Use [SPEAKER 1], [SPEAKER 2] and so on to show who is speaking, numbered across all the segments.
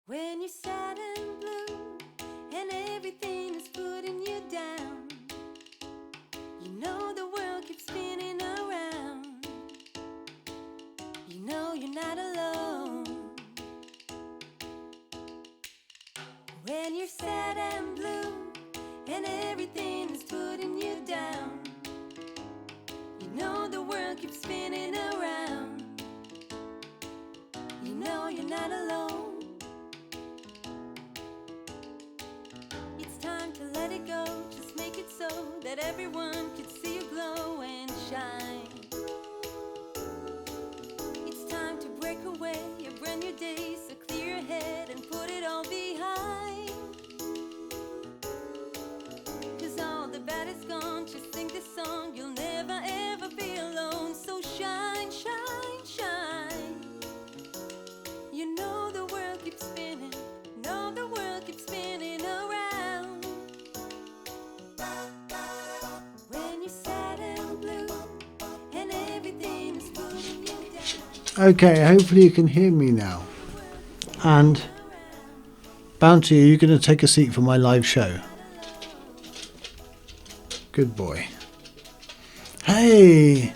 [SPEAKER 1] When you're sad and blue and everything is putting you down, you know the world keeps spinning around. You know you're not alone. When you're sad and blue and everything is putting you down, you know the world keeps spinning around. You know you're not alone. It's time to let it go, just make it so that everyone can see you glow and shine. It's time to break away a brand new day, so clear your head and put it all behind. 'Cause all the bad is gone, just sing this song, you'll never ever be alone. So shine, shine, shine. You know the world keeps spinning, know the world keeps spinning around. When you're sad and blue and everything is pulling you down.
[SPEAKER 2] Okay, hopefully you can hear me now. And Bounty, are you going to take a seat for my live show? Good boy. Hey,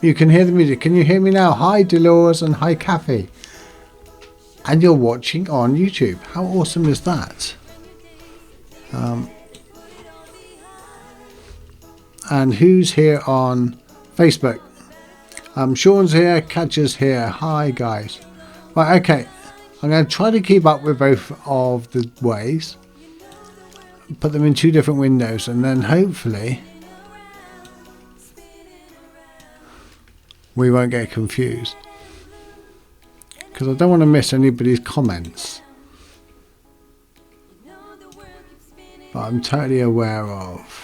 [SPEAKER 2] you can hear the music. Can you hear me now? Hi Dolores and hi Kathy. And you're watching on YouTube. How awesome is that? And who's here on Facebook? Sean's here, Catcher's here. Hi guys. Right, okay. I'm going to try to keep up with both of the ways. Put them in two different windows and then hopefully we won't get confused. Because I don't want to miss anybody's comments. But I'm totally aware of.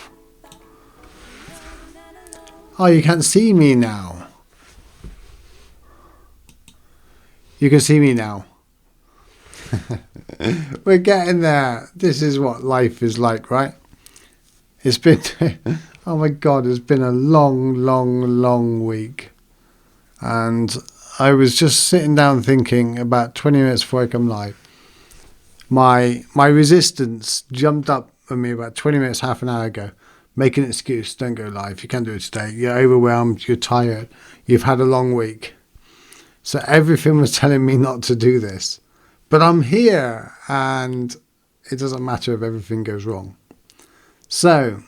[SPEAKER 2] Oh, you can't see me now. You can see me now. We're getting there. This is what life is like, right? It's been, oh my God, it's been a long week. And I was just sitting down thinking about 20 minutes before I come live. My resistance jumped up at me about 20 minutes, half an hour ago. Make an excuse, don't go live. You can't do it today. You're overwhelmed, you're tired, you've had a long week. So everything was telling me not to do this. But I'm here and it doesn't matter if everything goes wrong. So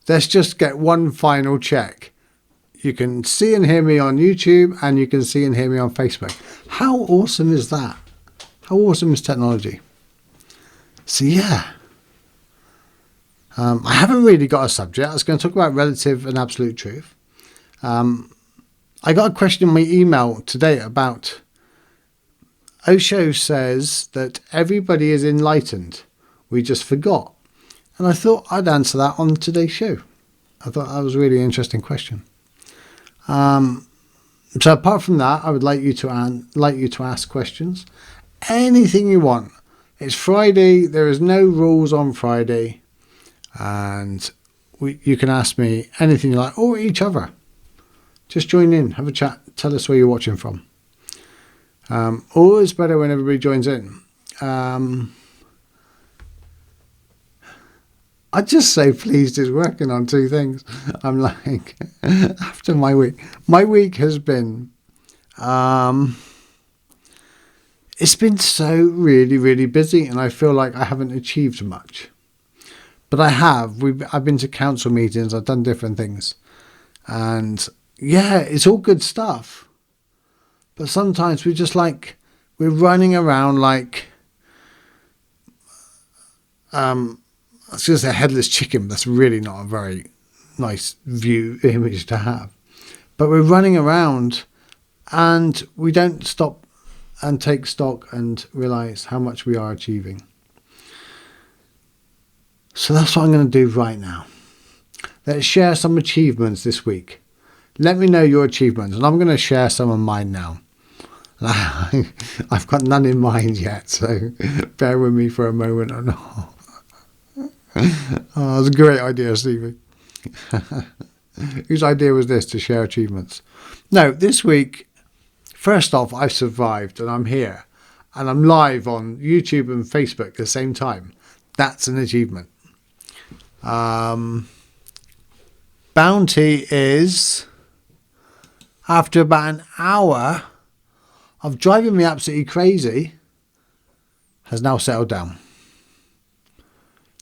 [SPEAKER 2] let's just get one final check. You can see and hear me on YouTube and you can see and hear me on Facebook. How awesome is that? How awesome is technology? So yeah, I haven't really got a subject. I was going to talk about relative and absolute truth. I got a question in my email today about Osho says that everybody is enlightened. We just forgot. And I thought I'd answer that on today's show. I thought that was a really interesting question. So apart from that, I would like you to ask questions. Anything you want. It's Friday. There is no rules on Friday. And you can ask me anything you like or each other. Just join in, have a chat, tell us where you're watching from. Always better when everybody joins in. I'm just so pleased it's working on two things. I'm like, after my week has been, it's been so really busy and I feel like I haven't achieved much. But I have. I've been to council meetings, I've done different things. And yeah, it's all good stuff. But sometimes we're running around like, I was going to say headless chicken. That's really not a very nice image to have. But we're running around and we don't stop and take stock and realize how much we are achieving. So that's what I'm going to do right now. Let's share some achievements this week. Let me know your achievements, and I'm going to share some of mine now. I've got none in mind yet, so bear with me for a moment or not. Oh, that's a great idea, Stevie. Whose idea was this, to share achievements? No, this week, first off, I've survived and I'm here. and I'm live on YouTube and Facebook at the same time. That's an achievement. Bounty is, after about an hour of driving me absolutely crazy, has now settled down.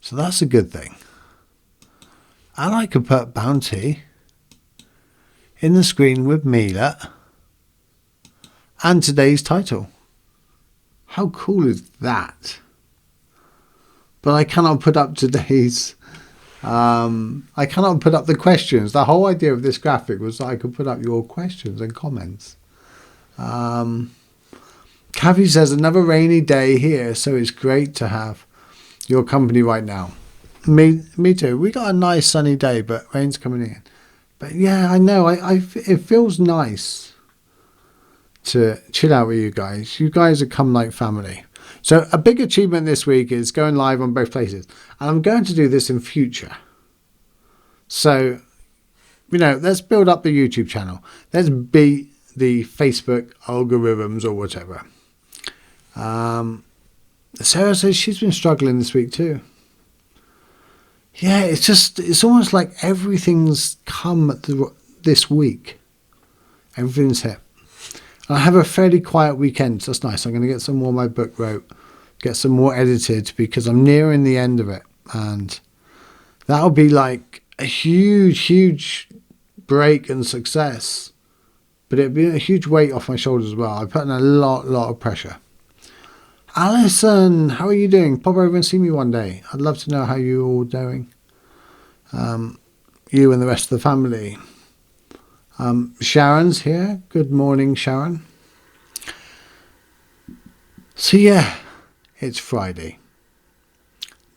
[SPEAKER 2] So that's a good thing. And I could put Bounty in the screen with Mila and today's title. How cool is that? But I cannot put up today's I cannot put up the questions. The whole idea of this graphic was that I could put up your questions and comments. Kathy says, another rainy day here, so it's great to have your company right now. Me too. We got a nice sunny day, but rain's coming in. But yeah, I know. It feels nice to chill out with you guys. You guys have come like family. So a big achievement this week is going live on both places. And I'm going to do this in future. So, let's build up the YouTube channel. Let's beat the Facebook algorithms or whatever. Sarah says she's been struggling this week too. Yeah, it's almost like everything's come this week. Everything's hit. I have a fairly quiet weekend, so that's nice. I'm going to get some more of my book wrote, get some more edited, because I'm nearing the end of it. And that'll be like a huge break and success. But it'll be a huge weight off my shoulders as well. I put in a lot of pressure. Alison, how are you doing? Pop over and see me one day. I'd love to know how you're all doing. You and the rest of the family. Sharon's here. Good morning, Sharon. So yeah, it's Friday.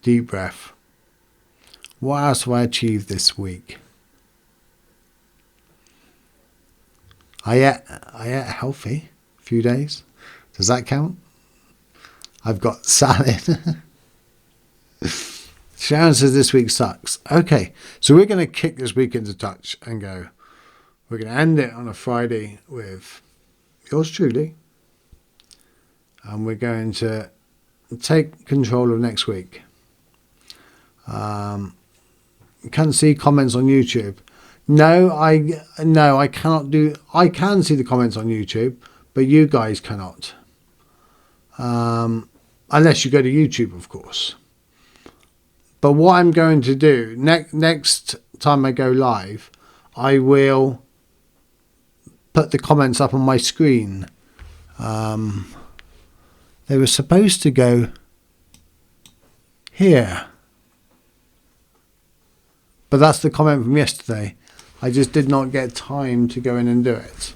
[SPEAKER 2] Deep breath. What else have I achieved this week? I ate healthy a few days. Does that count? I've got salad. Sharon says this week sucks. Okay, so we're going to kick this week into touch and go. We're going to end it on a Friday with yours truly. And we're going to take control of next week. Can't see comments on YouTube. No, I cannot do. I can see the comments on YouTube, but you guys cannot. Unless you go to YouTube, of course. But what I'm going to do next time I go live, I will put the comments up on my screen. They were supposed to go here. But that's the comment from yesterday. I just did not get time to go in and do it.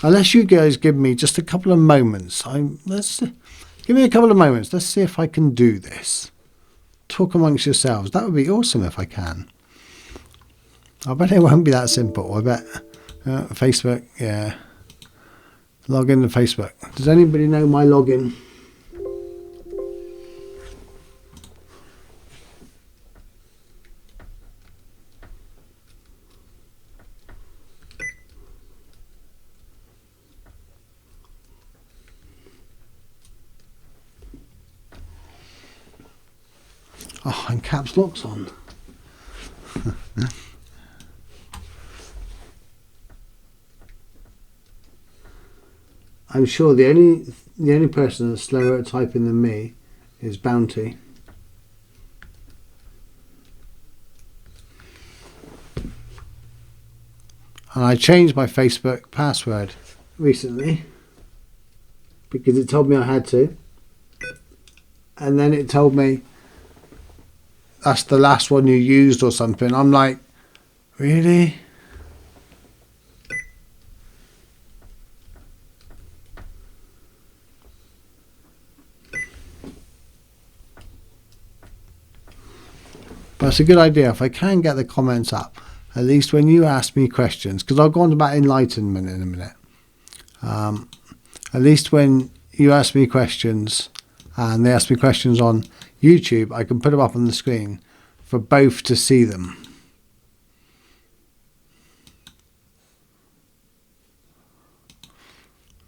[SPEAKER 2] Unless you guys give me just a couple of moments. Give me a couple of moments. Let's see if I can do this. Talk amongst yourselves. That would be awesome if I can. I bet it won't be that simple. I bet Facebook, yeah. Log in to Facebook. Does anybody know my login? Oh, and caps lock's on. I'm sure the only person that's slower at typing than me is Bounty. And I changed my Facebook password recently because it told me I had to. And then it told me that's the last one you used or something. I'm like, really? But it's a good idea. If I can get the comments up, at least when you ask me questions, because I'll go on about enlightenment in a minute. At least when you ask me questions and they ask me questions on YouTube, I can put them up on the screen for both to see them.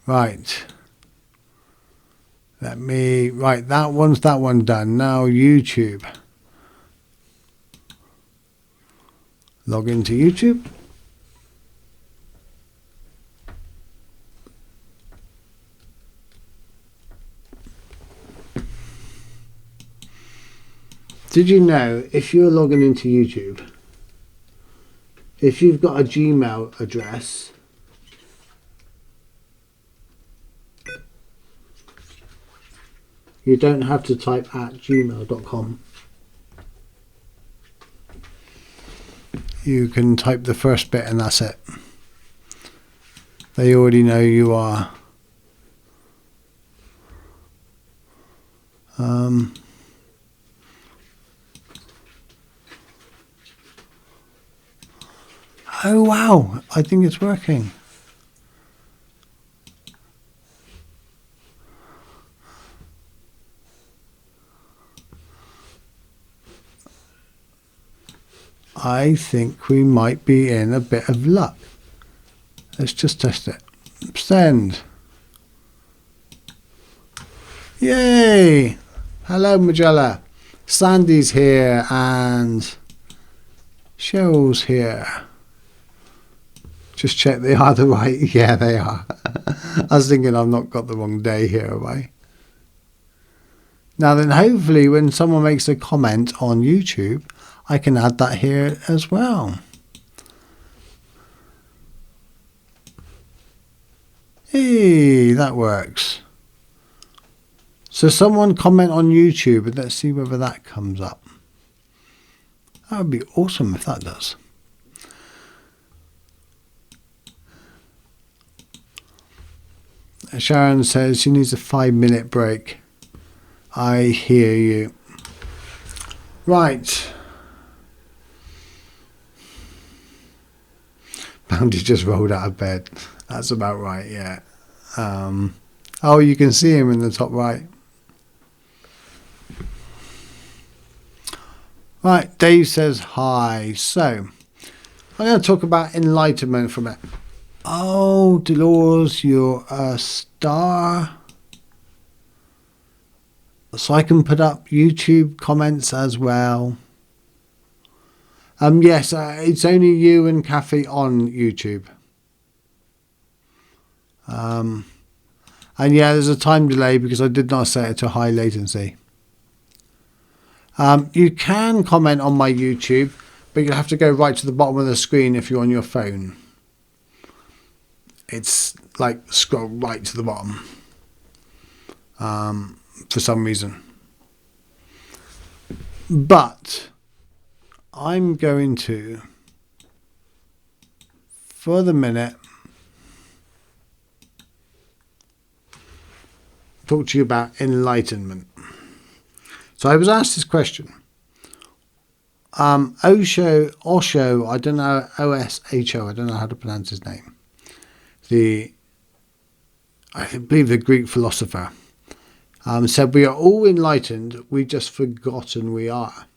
[SPEAKER 2] Right. Right, that one done. Now YouTube. Log into YouTube. Did you know if you're logging into YouTube, if you've got a Gmail address, you don't have to type at gmail.com. You can type the first bit and that's it. They already know you are. Oh wow, I think it's working. I think we might be in a bit of luck. Let's just test it. Send. Yay! Hello Magella. Sandy's here and Cheryl's here. Just check they are the right. Yeah, they are. I was thinking I've not got the wrong day here, have I? Now then, hopefully when someone makes a comment on YouTube, I can add that here as well. Hey, that works. So someone comment on YouTube and let's see whether that comes up. That would be awesome if that does. Sharon says she needs a 5-minute break. I hear you. Right. Bounty just rolled out of bed. That's about right, yeah. Oh, you can see him in the top right. Right, Dave says hi. So, I'm going to talk about enlightenment for a minute. Oh, Dolores, you're a star. So I can put up YouTube comments as well. Yes, it's only you and Kathy on YouTube. And yeah, there's a time delay because I did not set it to high latency. You can comment on my YouTube, but you'll have to go right to the bottom of the screen if you're on your phone. It's like scroll right to the bottom for some reason. But I'm going to, for the minute, talk to you about enlightenment. So I was asked this question. Osho, I don't know, O-S-H-O, I don't know how to pronounce his name. I believe the Greek philosopher, said we are all enlightened, we just forgotten we are.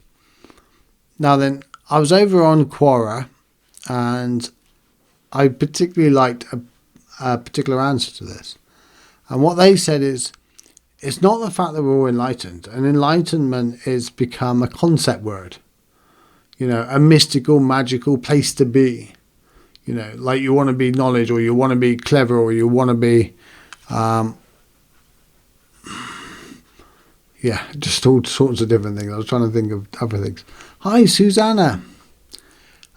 [SPEAKER 2] Now then, I was over on Quora and I particularly liked a particular answer to this. And what they said is, it's not the fact that we're all enlightened. And enlightenment is become a concept word. You know, a mystical, magical place to be. You know, like you want to be knowledge or you want to be clever or you want to be, yeah, just all sorts of different things. I was trying to think of other things. Hi, Susanna.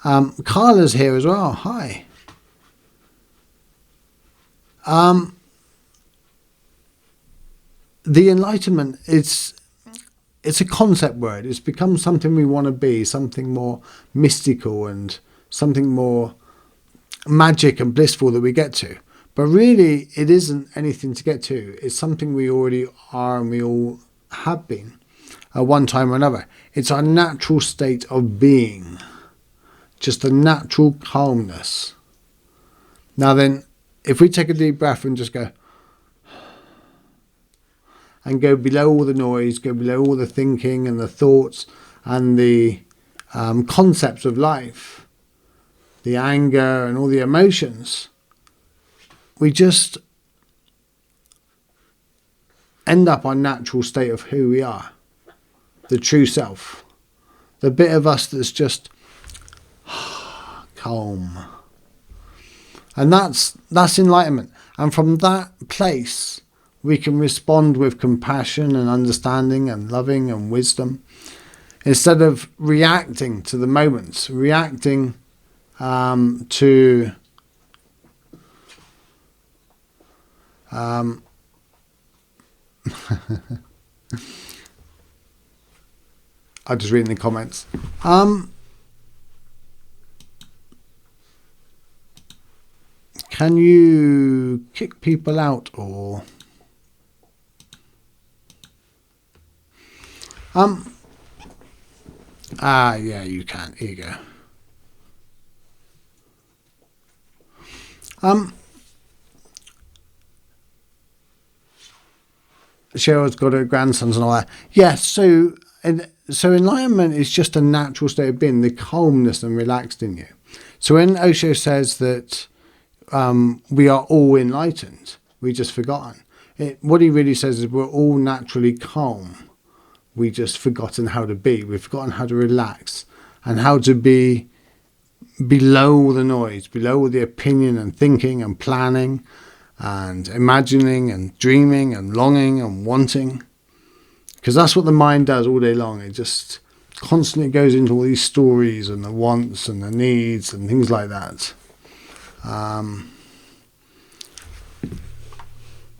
[SPEAKER 2] Carla's here as well. Hi. The enlightenment, it's a concept word. It's become something we want to be, something more mystical and something more magic and blissful that we get to. But really, it isn't anything to get to. It's something we already are and we all have been at one time or another. It's our natural state of being, just a natural calmness. Now then, if we take a deep breath and just go, and go below all the noise, go below all the thinking and the thoughts and the concepts of life, the anger and all the emotions, we just end up our natural state of who we are, the true self, the bit of us that's just calm. And that's enlightenment. And from that place, we can respond with compassion and understanding and loving and wisdom, instead of reacting to the moments, reacting to I'm just reading the comments. Can you kick people out or yeah, you can. Here you go. Cheryl's got her grandsons and all that. Yes, so enlightenment is just a natural state of being, the calmness and relaxed in you. So when Osho says that we are all enlightened, we just forgotten. What he really says is we're all naturally calm. We just forgotten how to be. We've forgotten how to relax and how to be below the noise, below the opinion and thinking and planning and imagining and dreaming and longing and wanting. Because that's what the mind does all day long. It just constantly goes into all these stories and the wants and the needs and things like that.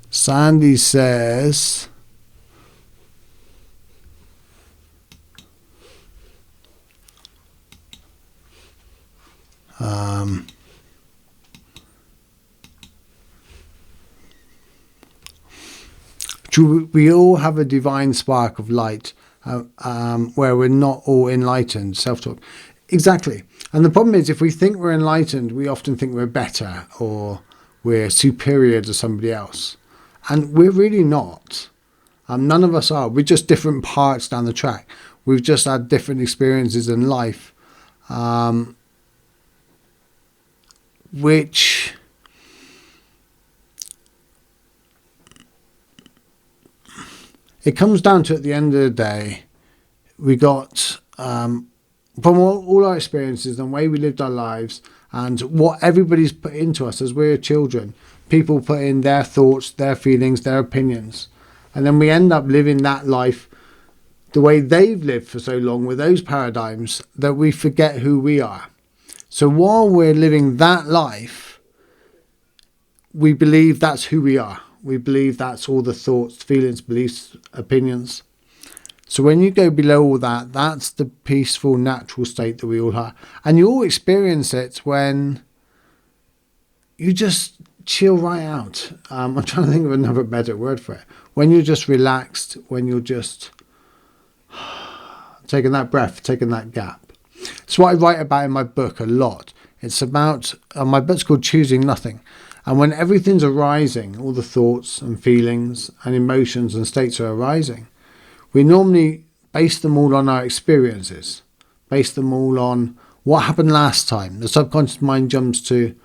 [SPEAKER 2] Sandy says, we all have a divine spark of light where we're not all enlightened, self-talk. Exactly. And the problem is, if we think we're enlightened, we often think we're better or we're superior to somebody else. And we're really not. None of us are. We're just different parts down the track. We've just had different experiences in life, which it comes down to, at the end of the day, we got from all our experiences and the way we lived our lives and what everybody's put into us as we're children. People put in their thoughts, their feelings, their opinions. And then we end up living that life the way they've lived for so long with those paradigms that we forget who we are. So while we're living that life, we believe that's who we are. We believe that's all the thoughts, feelings, beliefs, opinions. So when you go below all that, that's the peaceful, natural state that we all have. And you all experience it when you just chill right out. I'm trying to think of another better word for it. When you're just relaxed, when you're just taking that breath, taking that gap. It's what I write about in my book a lot. It's about, my book's called Choosing Nothing. And when everything's arising, all the thoughts and feelings and emotions and states are arising, we normally base them all on our experiences, base them all on what happened last time. The subconscious mind jumps to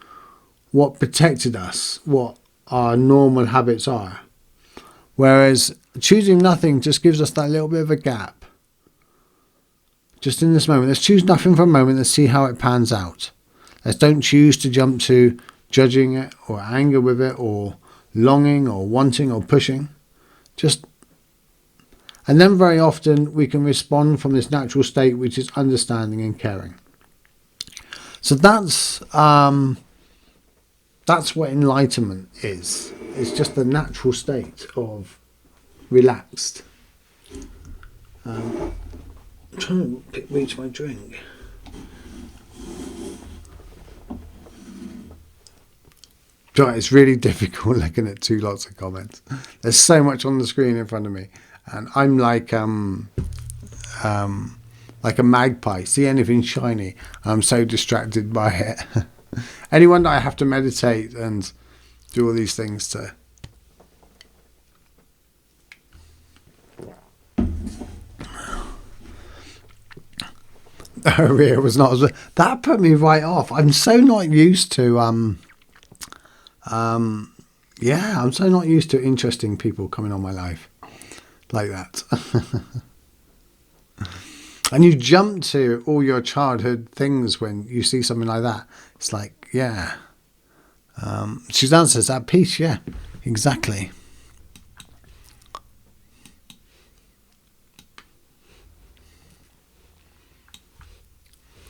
[SPEAKER 2] what protected us, what our normal habits are. Whereas choosing nothing just gives us that little bit of a gap. Just in this moment, let's choose nothing for a moment and see how it pans out. Let's don't choose to jump to judging it or anger with it or longing or wanting or pushing. And then very often we can respond from this natural state, which is understanding and caring. So that's what enlightenment is. It's just the natural state of relaxed. I'm trying to reach my drink. Right, it's really difficult looking at lots of comments. There's so much on the screen in front of me, and I'm like a magpie. See anything shiny, I'm so distracted by it. Anyone that I have to meditate and do all these things to. Maria was not. That put me right off. I'm so not used to. I'm so not used to interesting people coming on my life. like that. And you jump to all your childhood things when you see something like that. It's like, yeah. Suzanne says, at peace, yeah, exactly.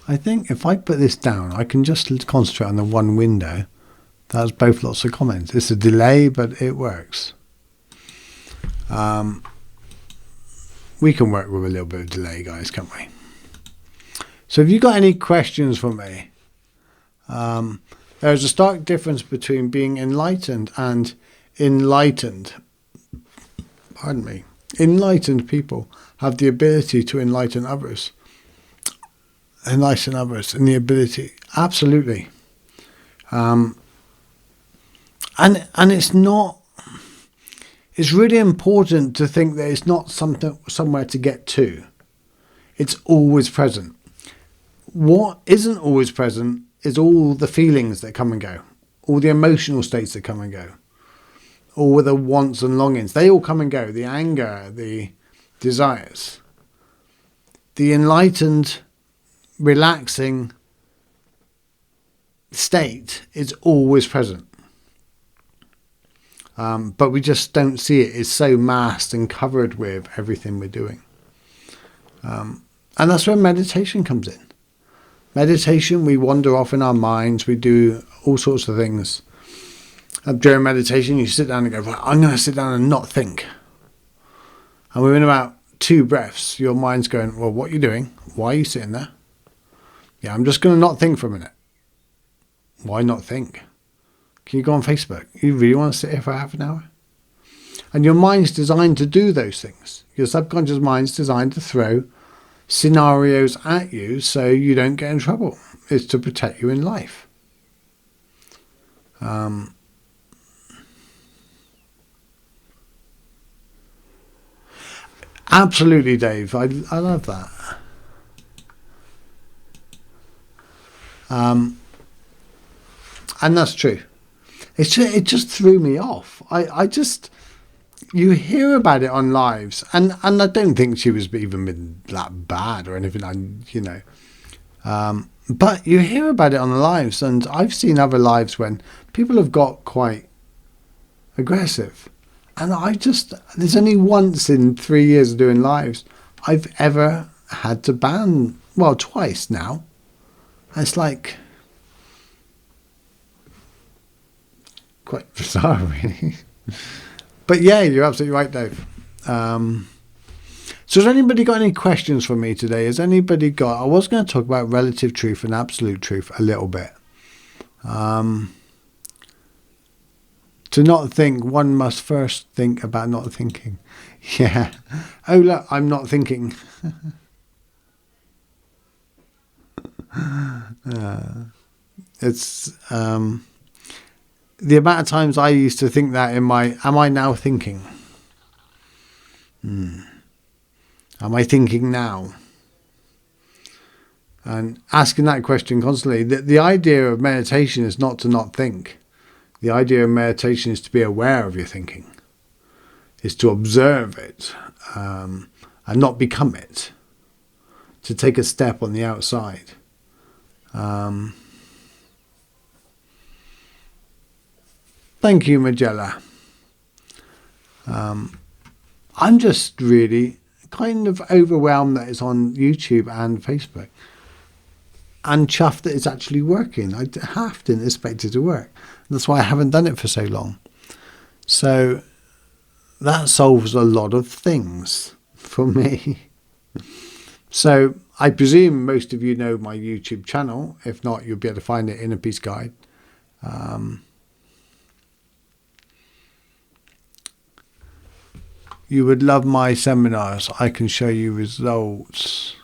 [SPEAKER 2] I think if I put this down, I can just concentrate on the one window. That's both lots of comments. It's a delay, but it works. We can work with a little bit of delay, guys, can't we? So if you've got any questions for me, there's a stark difference between being enlightened and enlightened. Pardon me. Enlightened people have the ability to enlighten others. Enlighten others and the ability. Absolutely. And it's not, it's really important to think that it's not something somewhere to get to. It's always present. What isn't always present is all the feelings that come and go, all the emotional states that come and go, all the wants and longings. They all come and go. The anger, the desires. The enlightened, relaxing state is always present. But we just don't see it. It's so masked and covered with everything we're doing. And that's where meditation comes in. Meditation, we wander off in our minds. We do all sorts of things. During meditation, you sit down and go, right, I'm going to sit down and not think. And within about 2 breaths, your mind's going, well, what are you doing? Why are you sitting there? Yeah, I'm just going to not think for a minute. Why not think? Can you go on Facebook? You really want to sit here for half an hour? And your mind's designed to do those things. Your subconscious mind's designed to throw scenarios at you so you don't get in trouble. It's to protect you in life. Absolutely, Dave. I love that. And that's true. It just threw me off. I just, you hear about it on lives, and I don't think she was even been that bad or anything, but you hear about it on the lives, and I've seen other lives when people have got quite aggressive, and there's only once in 3 years of doing lives I've ever had to ban, well, twice now. It's like quite bizarre, really. But yeah, you're absolutely right, Dave. So has anybody got any questions for me today? Has anybody got... I was going to talk about relative truth and absolute truth a little bit. To not think, one must first think about not thinking. Yeah. Oh, look, I'm not thinking. It's... the amount of times I used to think that am I now thinking? Am I thinking now? And asking that question constantly. The idea of meditation is not to not think. The idea of meditation is to be aware of your thinking. Is to observe it and not become it. To take a step on the outside. Thank you, Magella. I'm just really kind of overwhelmed that it's on YouTube and Facebook. And chuffed that it's actually working. I half didn't expect it to work. That's why I haven't done it for so long. So that solves a lot of things for me. So I presume most of you know my YouTube channel. If not, you'll be able to find it in a Peace Guide. You would love my seminars. I can show you results.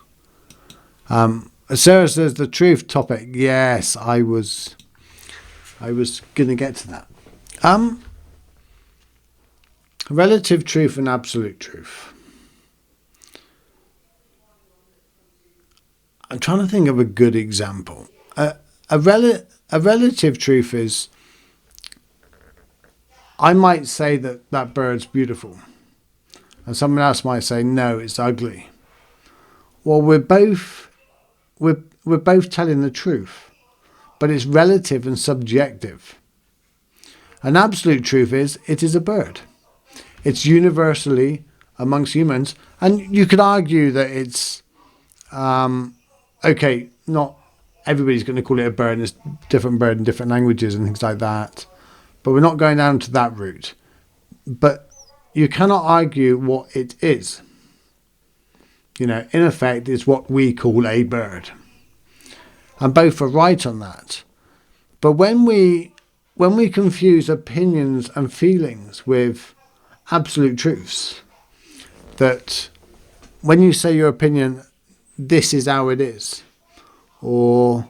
[SPEAKER 2] Sarah says the truth topic. Yes, I was going to get to that. Relative truth and absolute truth. I'm trying to think of a good example. A relative truth is, I might say that bird's beautiful. and someone else might say, no, it's ugly. Well, we're both telling the truth, but it's relative and subjective. An absolute truth is, it is a bird. It's universally amongst humans, and you could argue that it's okay, not everybody's going to call it a bird, and it's a different bird in different languages and things like that, but we're not going down to that route. But you cannot argue what it is. In effect, it's what we call a bird, and both are right on that. But when we confuse opinions and feelings with absolute truths, that when you say your opinion, this is how it is, or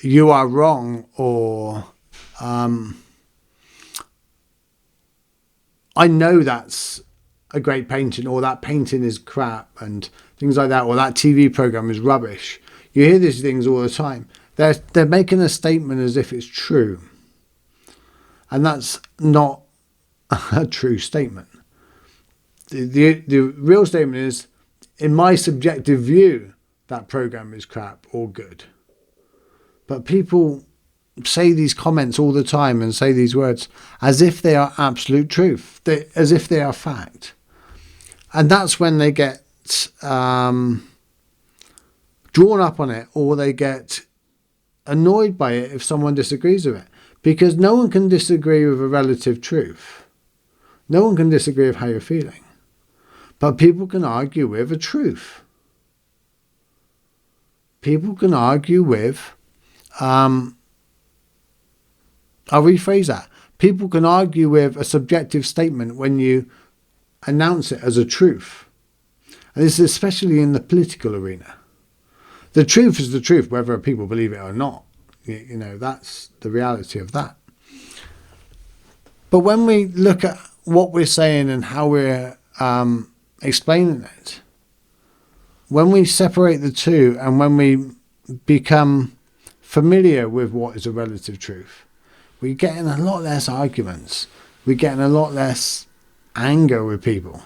[SPEAKER 2] you are wrong, or I know that's a great painting, or that painting is crap, and things like that, or that TV program is rubbish. You hear these things all the time. They're making a statement as if it's true, and that's not a true statement. The real statement is, in my subjective view, that program is crap or good. But people say these comments all the time and say these words as if they are absolute truth, as if they are fact. And that's when they get drawn up on it, or they get annoyed by it if someone disagrees with it. Because no one can disagree with a relative truth. No one can disagree with how you're feeling. But people can argue with a truth. People can argue with, I'll rephrase that. People can argue with a subjective statement when you announce it as a truth. And this is especially in the political arena. The truth is the truth, whether people believe it or not. That's the reality of that. But when we look at what we're saying and how we're explaining it, when we separate the two and when we become familiar with what is a relative truth, we're getting a lot less arguments. We're getting a lot less anger with people,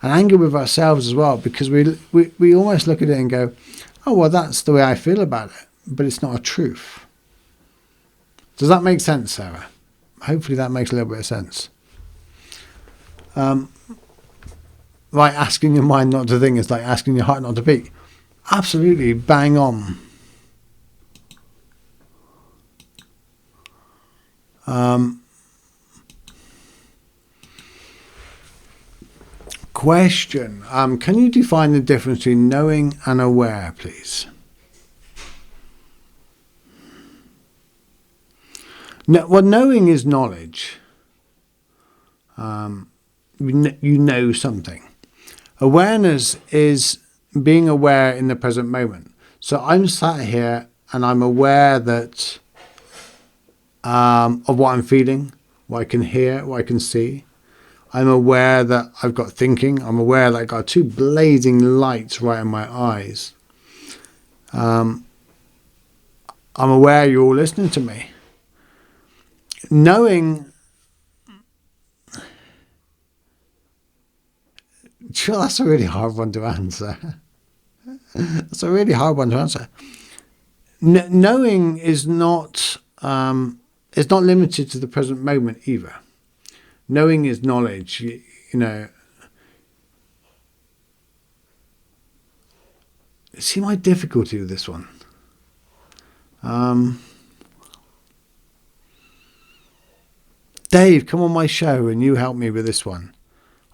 [SPEAKER 2] and anger with ourselves as well, because we almost look at it and go, oh, well, that's the way I feel about it, but it's not a truth. Does that make sense, Sarah? Hopefully that makes a little bit of sense. Right, asking your mind not to think is like asking your heart not to beat. Absolutely, bang on. Question. Can you define the difference between knowing and aware, please? No, well, knowing is knowledge. You know something. Awareness is being aware in the present moment. So I'm sat here and I'm aware that of what I'm feeling, what I can hear, what I can see. I'm aware that I've got thinking. I'm aware that I've got two blazing lights right in my eyes. I'm aware you're all listening to me. Knowing, sure, that's a really hard one to answer. That's a really hard one to answer. Knowing is not it's not limited to the present moment either. Knowing is knowledge. See my difficulty with this one. Dave, come on my show and you help me with this one.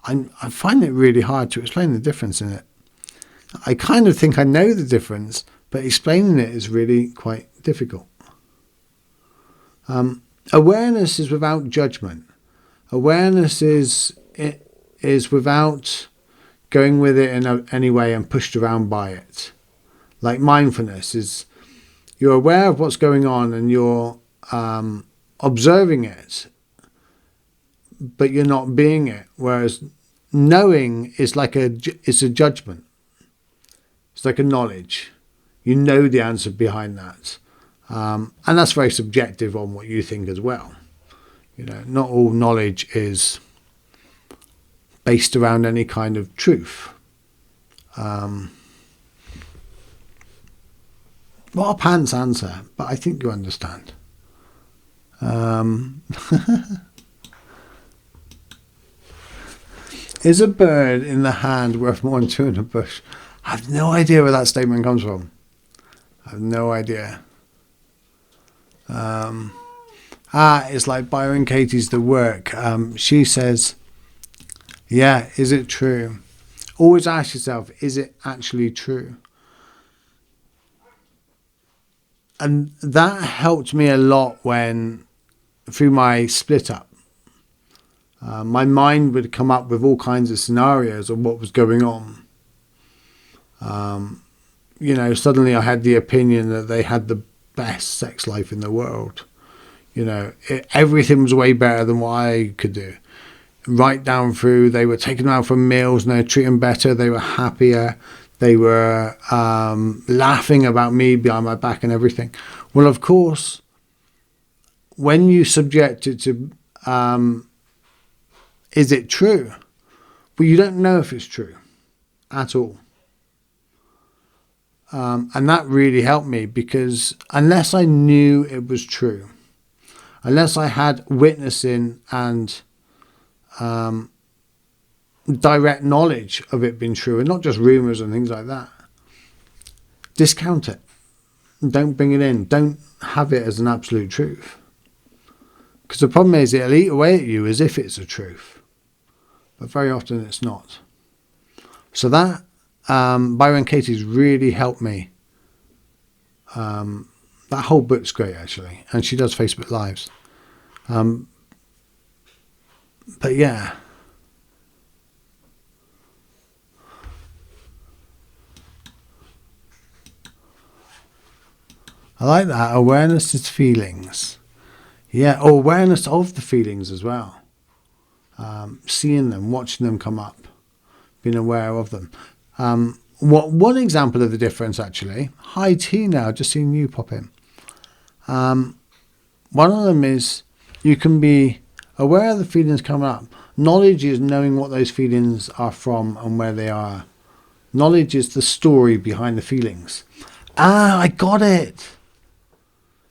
[SPEAKER 2] I find it really hard to explain the difference in it. I kind of think I know the difference, but explaining it is really quite difficult. Awareness is without judgment. Awareness is without going with it in any way and pushed around by it. Like mindfulness is, you're aware of what's going on and you're observing it, but you're not being it. Whereas knowing is it's a judgment. It's like a knowledge. You know the answer behind that. And that's very subjective on what you think as well. Not all knowledge is based around any kind of truth. What a pants answer, but I think you understand. Is a bird in the hand worth more than two in the bush? I have no idea where that statement comes from. I have no idea. It's like Byron Katie's The Work. She says, yeah, is it true? Always ask yourself, is it actually true? And that helped me a lot through my split up. My mind would come up with all kinds of scenarios of what was going on. Suddenly I had the opinion that they had the best sex life in the world. Everything was way better than what I could do. Right down through, they were taking them out for meals and they were treating better. They were happier. They were laughing about me behind my back and everything. Well, of course, when you subject it to, is it true? But you don't know if it's true at all. And that really helped me, because unless I knew it was true, unless I had witnessing and direct knowledge of it being true, and not just rumours and things like that, discount it. Don't bring it in. Don't have it as an absolute truth. Because the problem is it'll eat away at you as if it's a truth. But very often it's not. So that Byron Katie's really helped me. That whole book's great, actually. And she does Facebook Lives. But yeah. I like that. Awareness is feelings. Yeah, or awareness of the feelings as well. Seeing them, watching them come up, being aware of them. One example of the difference, actually. Hi T now, just seeing you pop in. One of them is you can be aware of the feelings coming up. Knowledge is knowing what those feelings are from and where they are. Knowledge is the story behind the feelings. I got it.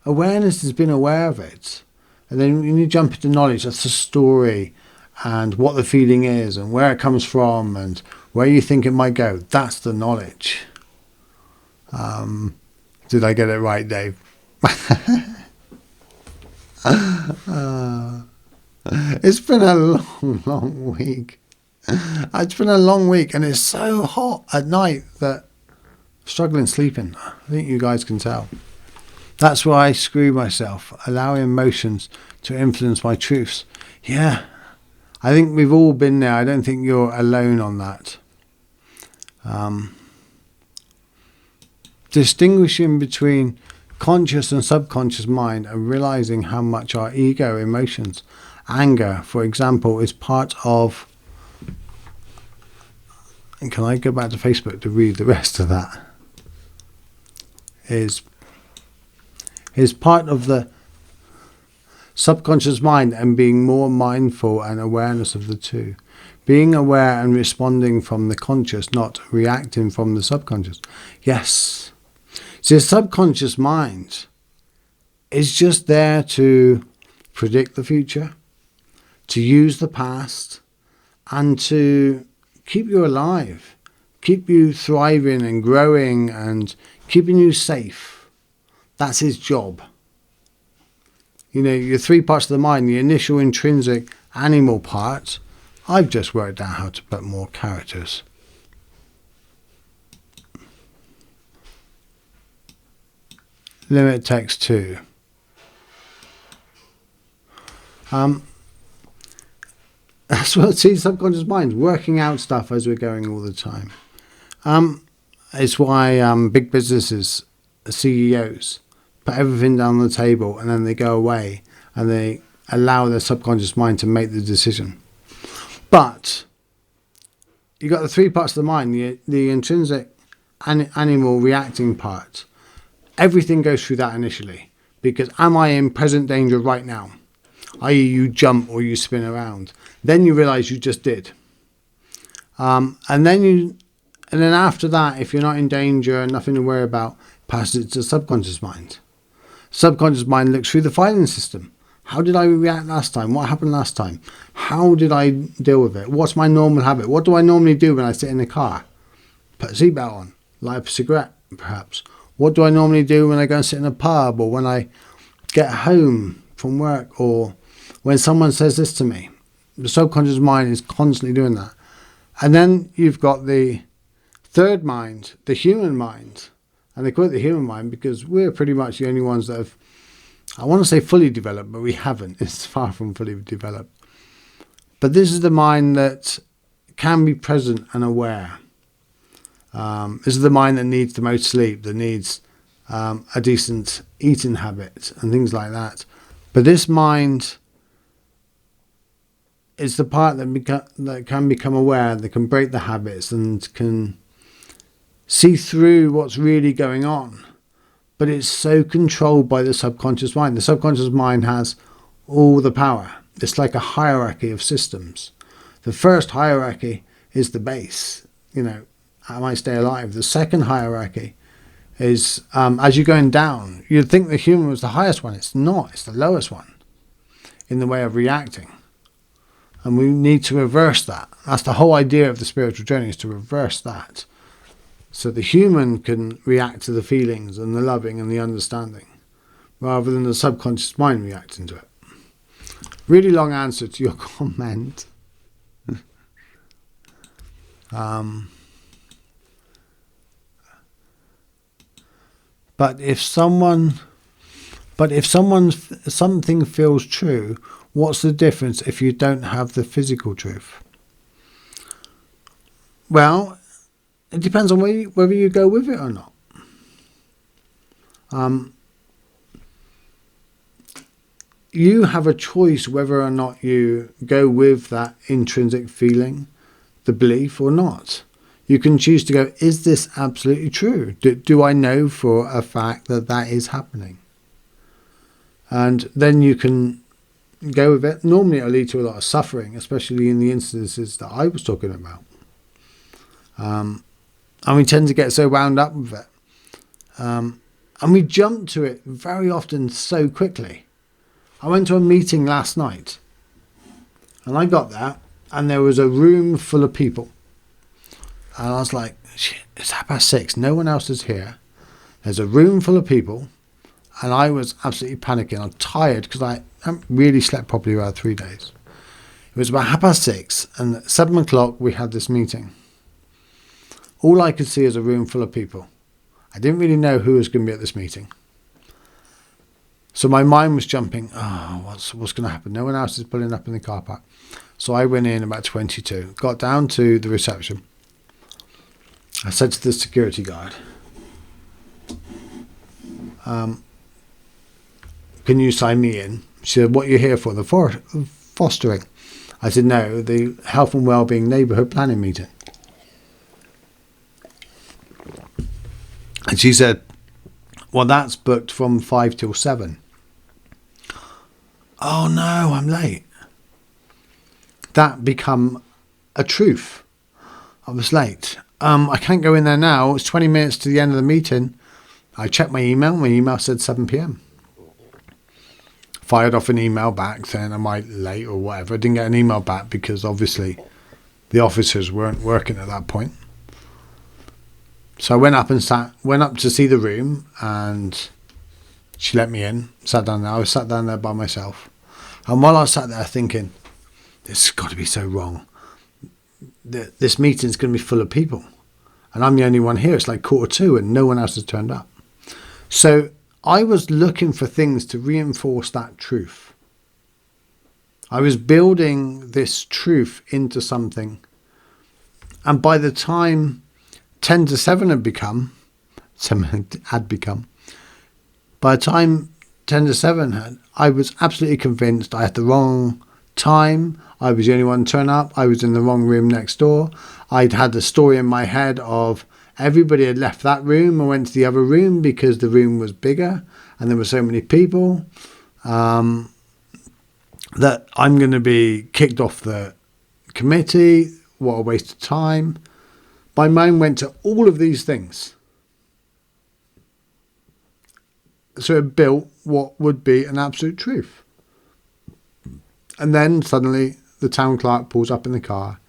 [SPEAKER 2] Awareness has been aware of it. And then when you jump into knowledge, that's the story and what the feeling is and where it comes from and where you think it might go. That's the knowledge. Did I get it right, Dave? It's been a long week. It's been a long week and it's so hot at night that I'm struggling sleeping. I think you guys can tell. That's why I screw myself, allowing emotions to influence my truths. Yeah, I think we've all been there. I don't think you're alone on that. Distinguishing between conscious and subconscious mind and realizing how much our ego, emotions, anger, for example, is part of... And can I go back to Facebook to read the rest of that? Is part of the subconscious mind and being more mindful and awareness of the two. Being aware and responding from the conscious, not reacting from the subconscious. Yes. See, the subconscious mind is just there to predict the future, to use the past, and to keep you alive, keep you thriving and growing and keeping you safe. That's his job. Your three parts of the mind, the initial intrinsic animal part, I've just worked out how to put more characters. Limit text 2. That's what, see, subconscious mind, working out stuff as we're going all the time. It's why big businesses, CEOs, put everything down the table and then they go away and they allow their subconscious mind to make the decision. But you've got the three parts of the mind, the intrinsic animal reacting part. Everything goes through that initially, because am I in present danger right now? i.e. you jump or you spin around. Then you realise you just did. And then after that, if you're not in danger and nothing to worry about, passes it to the subconscious mind. Subconscious mind looks through the filing system. How did I react last time? What happened last time? How did I deal with it? What's my normal habit? What do I normally do when I sit in the car? Put a seatbelt on, light up a cigarette, perhaps. What do I normally do when I go and sit in a pub, or when I get home from work, or when someone says this to me? The subconscious mind is constantly doing that. And then you've got the third mind, the human mind. And they call it the human mind because we're pretty much the only ones that have, I want to say fully developed, but we haven't. It's far from fully developed. But this is the mind that can be present and aware. This is the mind that needs the most sleep, that needs a decent eating habit and things like that. But this mind is the part that can become aware, that can break the habits and can see through what's really going on. But it's so controlled by the subconscious mind. The subconscious mind has all the power. It's like a hierarchy of systems. The first hierarchy is the base. Am I stay alive? The second hierarchy is, as you're going down, you'd think the human was the highest one. It's not. It's the lowest one in the way of reacting. And we need to reverse that. That's the whole idea of the spiritual journey, is to reverse that. So the human can react to the feelings and the loving and the understanding, rather than the subconscious mind reacting to it. Really long answer to your comment. But if something feels true, what's the difference if you don't have the physical truth? Well, it depends on whether you go with it or not. You have a choice whether or not you go with that intrinsic feeling, the belief, or not. You can choose to go, is this absolutely true? Do I know for a fact that that is happening? And then you can go with it. Normally it'll lead to a lot of suffering, especially in the instances that I was talking about. And we tend to get so wound up with it. And we jump to it very often so quickly. I went to a meeting last night. And I got there, and there was a room full of people. And I was like, shit, it's 6:30. No one else is here. There's a room full of people. And I was absolutely panicking. I'm tired because I haven't really slept properly about 3 days. It was about 6:30. And at 7 o'clock, we had this meeting. All I could see is a room full of people. I didn't really know who was going to be at this meeting. So my mind was jumping, what's going to happen? No one else is pulling up in the car park. So I went in about 22, got down to the reception. I said to the security guard, can you sign me in? She said, what are you here for? The fostering. I said, no, the health and wellbeing neighbourhood planning meeting. And she said, well, that's booked from 5 till 7. Oh no, I'm late. That become a truth. I was late. I can't go in there now. It's 20 minutes to the end of the meeting. I checked my email. My email said 7 p.m. Fired off an email back saying, am I late or whatever? I didn't get an email back because obviously the officers weren't working at that point. So I went up to see the room, and she let me in, sat down there. I was sat down there by myself. And while I was sat there thinking, this has got to be so wrong. This meeting's going to be full of people. And I'm the only one here. It's like 1:45 and no one else has turned up. So I was looking for things to reinforce that truth. I was building this truth into something. And by the time 10 to 7 had become, by the time 10 to 7 I was absolutely convinced I had the wrong time. I was the only one to turn up. I was in the wrong room next door. I'd had the story in my head of everybody had left that room and went to the other room because the room was bigger and there were so many people, that I'm going to be kicked off the committee. what a waste of time. My mind went to all of these things. So it built what would be an absolute truth. And then suddenly the town clerk pulls up in the car.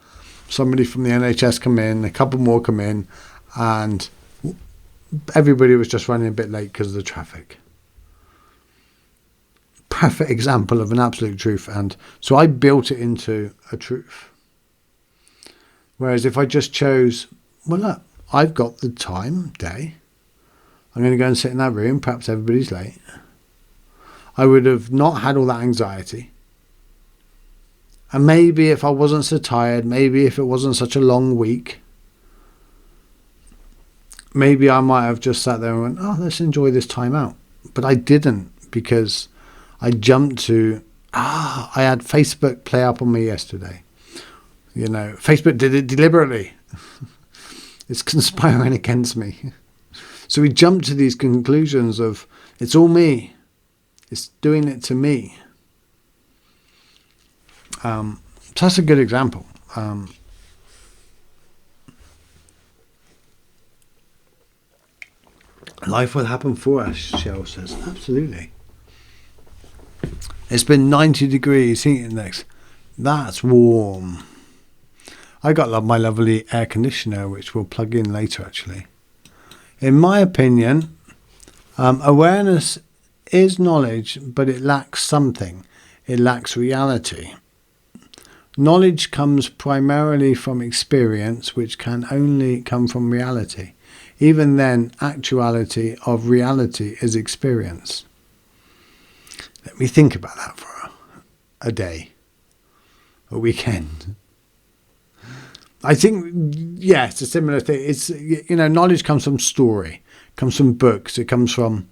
[SPEAKER 2] Somebody from the NHS come in, a couple more come in, and everybody was just running a bit late because of the traffic. Perfect example of an absolute truth. And so I built it into a truth. Whereas if I just chose, well, look, I've got the time, day. I'm going to go and sit in that room. Perhaps everybody's late. I would have not had all that anxiety. And maybe if I wasn't so tired, maybe if it wasn't such a long week, maybe I might have just sat there and went, oh, let's enjoy this time out. But I didn't, because I jumped to, I had Facebook play up on me yesterday. You know, Facebook did it deliberately. It's conspiring against me. So we jumped to these conclusions of, it's all me. It's doing it to me. So that's a good example. Life will happen for us, Cheryl says. Absolutely. It's been 90 degrees heat index. That's warm. I got my lovely air conditioner, which we'll plug in later, actually. In my opinion, awareness is knowledge, but it lacks something. It lacks reality. Knowledge comes primarily from experience, which can only come from reality. Even then, actuality of reality is experience. Let me think about that for a day, a weekend. I think, yeah, it's a similar thing. It's, you know, knowledge comes from story, comes from books. It comes from,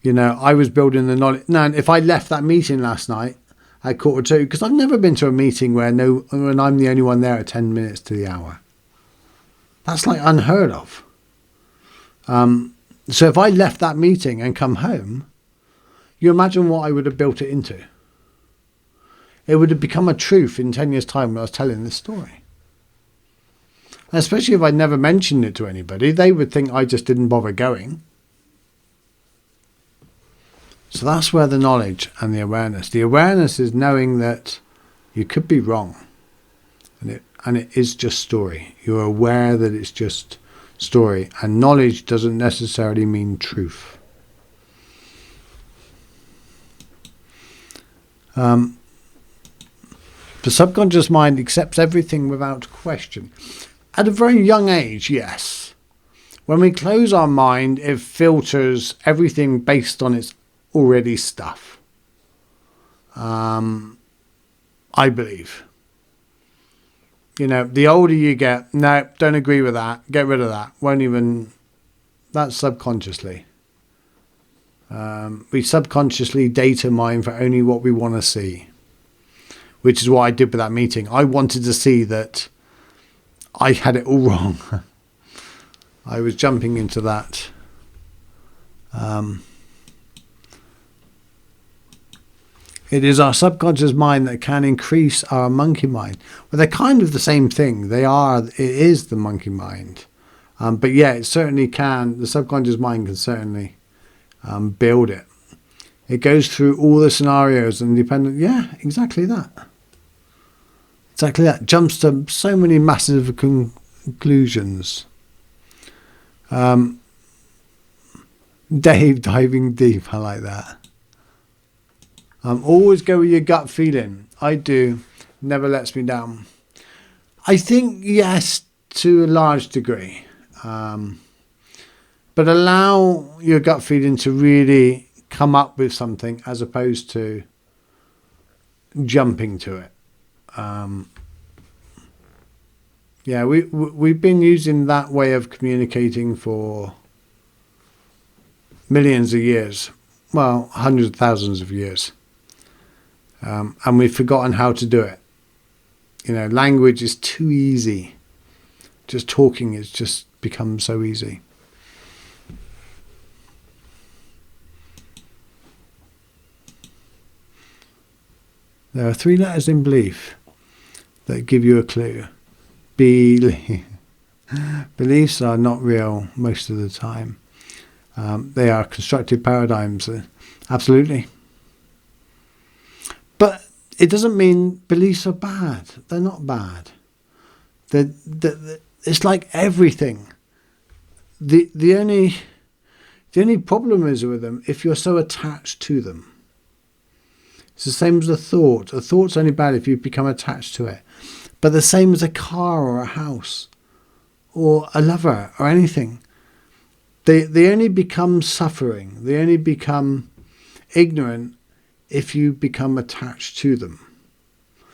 [SPEAKER 2] you know, I was building the knowledge. Now, if I left that meeting last night at 1:45, because I've never been to a meeting when I'm the only one there at 10 minutes to the hour. That's like unheard of. So if I left that meeting and come home, you imagine what I would have built it into. It would have become a truth in 10 years' time when I was telling this story. And especially if I'd never mentioned it to anybody, they would think I just didn't bother going. So that's where the knowledge and the awareness is knowing that you could be wrong. And it is just story. You're aware that it's just story. And knowledge doesn't necessarily mean truth. The subconscious mind accepts everything without question. At a very young age, yes. When we close our mind, it filters everything based on its already stuff. I believe. You know, the older you get, no, don't agree with that, get rid of that, won't even, that's subconsciously. We subconsciously data mine for only what we want to see, which is what I did with that meeting. I wanted to see that I had it all wrong. I was jumping into that. It is our subconscious mind that can increase our monkey mind. Well, they're kind of the same thing. It is the monkey mind. But yeah, it certainly can. The subconscious mind can certainly build it. It goes through all the scenarios and yeah, exactly that. Exactly that. Jumps to so many massive conclusions. Dave diving deep. I like that. Always go with your gut feeling. I do. Never lets me down. I think yes, to a large degree. But allow your gut feeling to really come up with something as opposed to jumping to it. Yeah, we've been using that way of communicating for millions of years. Well, hundreds of thousands of years. And we've forgotten how to do it. You know, language is too easy. Just talking has just become so easy. There are 3 letters in belief that give you a clue. beliefs are not real most of the time. They are constructed paradigms, absolutely. But it doesn't mean beliefs are bad. They're not bad. It's like everything. The only problem is with them if you're so attached to them. It's the same as a thought. A thought's only bad if you become attached to it. But the same as a car or a house or a lover or anything. They only become suffering. They only become ignorant if you become attached to them.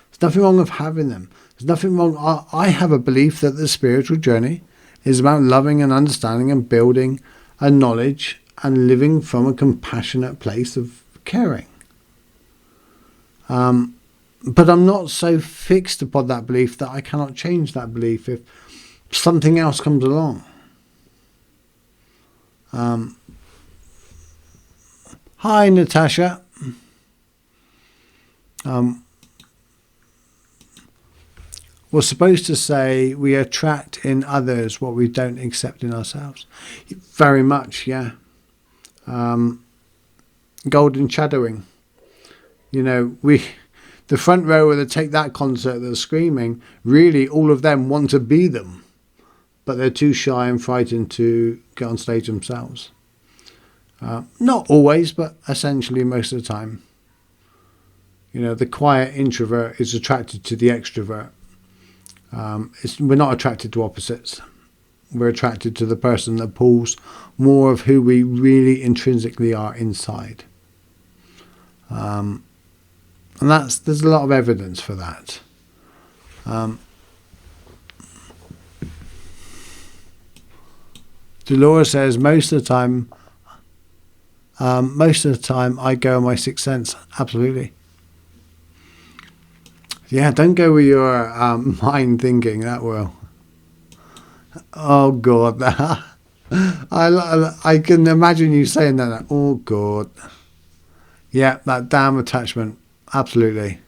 [SPEAKER 2] There's nothing wrong with having them. There's nothing wrong. I have a belief that the spiritual journey is about loving and understanding and building a knowledge and living from a compassionate place of caring. But I'm not so fixed upon that belief that I cannot change that belief if something else comes along. Hi, Natasha. We're supposed to say we attract in others what we don't accept in ourselves. Very much, yeah. Golden shadowing. The front row of the Take That concert that are screaming, really all of them want to be them, but they're too shy and frightened to get on stage themselves. Not always, but essentially most of the time. The quiet introvert is attracted to the extrovert. We're not attracted to opposites. We're attracted to the person that pulls more of who we really intrinsically are inside. And there's a lot of evidence for that. Dolores says most of the time I go on my sixth sense. Absolutely. Yeah, don't go with your mind thinking. That will. Oh God, I can imagine you saying that. Oh God. Yeah, that damn attachment. Absolutely.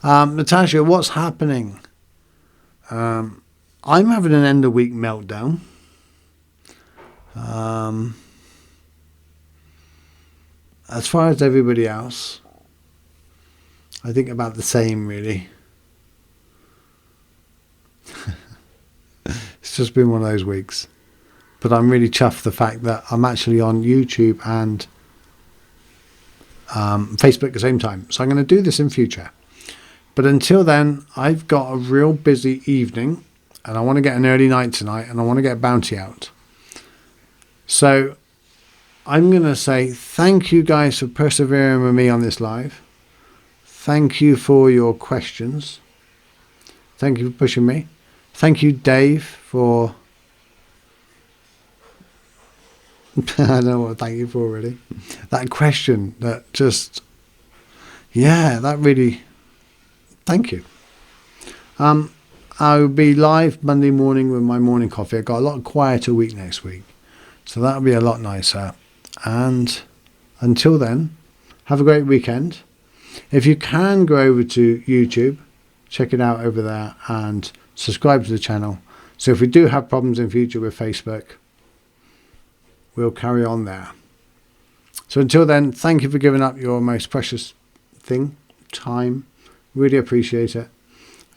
[SPEAKER 2] Natasha, what's happening? I'm having an end of week meltdown. As far as everybody else, I think about the same, really. It's just been one of those weeks. But I'm really chuffed the fact that I'm actually on YouTube and Facebook at the same time. So I'm going to do this in future. But until then, I've got a real busy evening and I want to get an early night tonight and I want to get Bounty out. So I'm going to say thank you guys for persevering with me on this live. Thank you for your questions. Thank you for pushing me. Thank you, Dave, for... I don't know what to thank you for, really. That question, that just... Yeah, that really... Thank you. I'll be live Monday morning with my morning coffee. I've got a lot quieter week next week. So that'll be a lot nicer. And until then, have a great weekend. If you can go over to YouTube, check it out over there and subscribe to the channel. So if we do have problems in future with Facebook, we'll carry on there. So until then, thank you for giving up your most precious thing, time. Really appreciate it.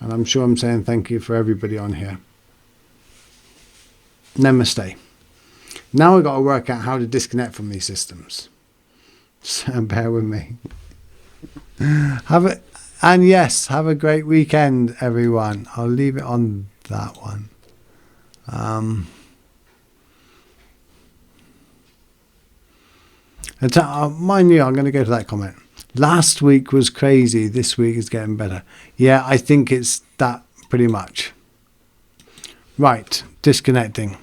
[SPEAKER 2] And I'm sure I'm saying thank you for everybody on here. Namaste. Now we've got to work out how to disconnect from these systems. So bear with me. Have a great weekend, everyone. I'll leave it on that one. Mind you, I'm going to go to that comment. Last week was crazy. This week is getting better. Yeah, I think it's that pretty much. Right, disconnecting.